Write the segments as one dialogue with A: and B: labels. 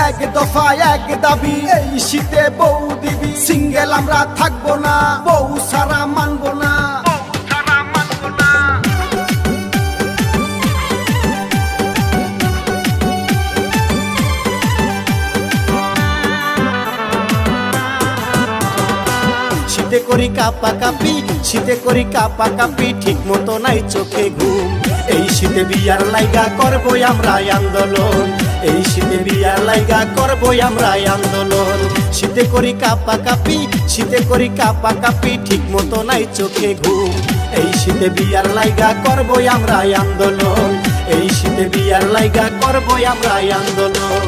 A: এক দফা এক দাবি, এই শীতে বউ দিবি। সিঙ্গেল আমরা থাকবো না, বউ সারা মানবো না। শীতে করি কাপা কাপি, শীতে করি কাপা কাপি, ঠিক মতো নাই চোখে ঘুম। এই শীতে বিয়ার লাইগা করবই আমরা আন্দোলন, এই শীতে বিয়ার লাইগা করবই আমরা আন্দোলন। শীতে করি কাপা কাপি, শীতে করি কাপা কাপি, ঠিক মতো নাই চোখে ঘুম। এই শীতে বিয়ার লাইগা করবই আমরা আন্দোলন, এই শীতে বিয়ার লাইগা করবই আমরা আন্দোলন।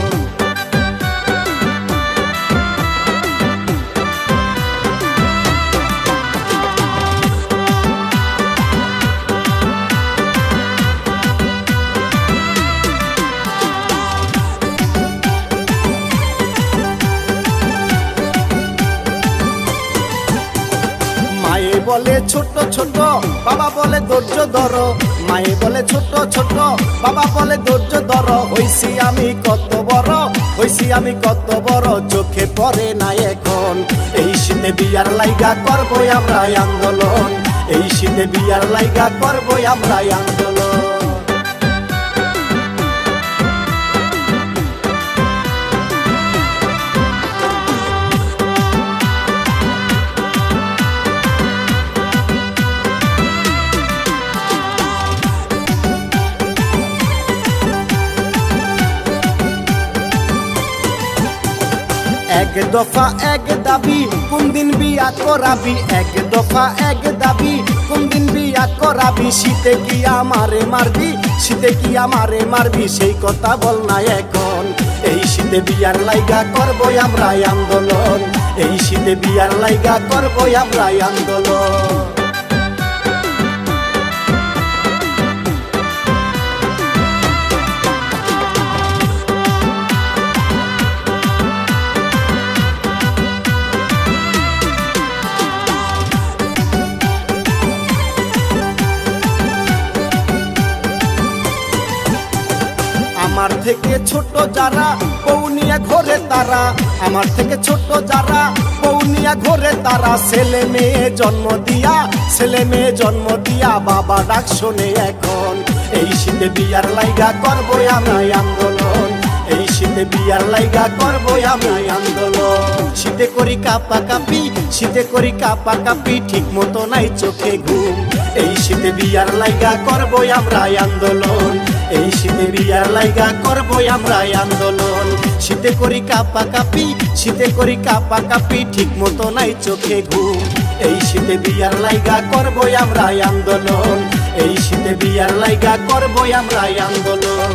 A: মায়ে বলে ছোট ছোট, বাবা বলে ধৈর্য ধরো। মায়ে বলে ছোট ছোট, বাবা বলে ধৈর্য ধরো। হইছি আমি কত বড়, হইছি আমি কত বড়, চোখে পড়ে না এখন। এই শীতে বিয়ার লাইগা করবই আমরা আন্দোলন, এই শীতে বিয়ার লাইগা করবই আমরা আন্দোলন। এক দফা এক দাবি, কোন দিন বিয়া করাবি। এক দফা এক দাবি, কোন দিন বিয়া করাবি। শীতে কি আমারে মারবি, শীতে কি আমারে মারবি, সেই কথা বল না এখন। এই শীতে বিয়ার লাইগা করবই আমরা আন্দোলন, এই শীতে বিয়ার লাইগা করবই আমরা আন্দোলন। আমার থেকে ছোট যারা বউ নিয়ে ঘরে তারা, আমার থেকে ছোট যারা বউ নিয়ে ঘরে তারা। ছেলে মেয়ে জন্ম দিয়া, ছেলে মেয়ে জন্ম দিয়া, বাবা ডাক শোনে এখন। এই শীতে বিয়ার লাইগা করবই আমরা আন্দোলন, এই শীতে বিয়ার লাইগা করবই আমরা আন্দোলন। শীতে করি কাপা কাপি, শীতে করি কাপা কাপি, ঠিক মতো নাই চোখে ঘুম। এই শীতে বিয়ার লাইগা করবই আমরা আন্দোলন, এই শীতে বিয়ার লাইগা করবই আমরা আন্দোলন। শীতে করি কাপা কাপি, শীতে করি কাপা কাপি, ঠিক মতো নাই চোখে ঘুম। এই শীতে বিয়ার লাইগা করবই আমরা আন্দোলন, এই শীতে বিয়ার লাইগা করবই আমরা আন্দোলন।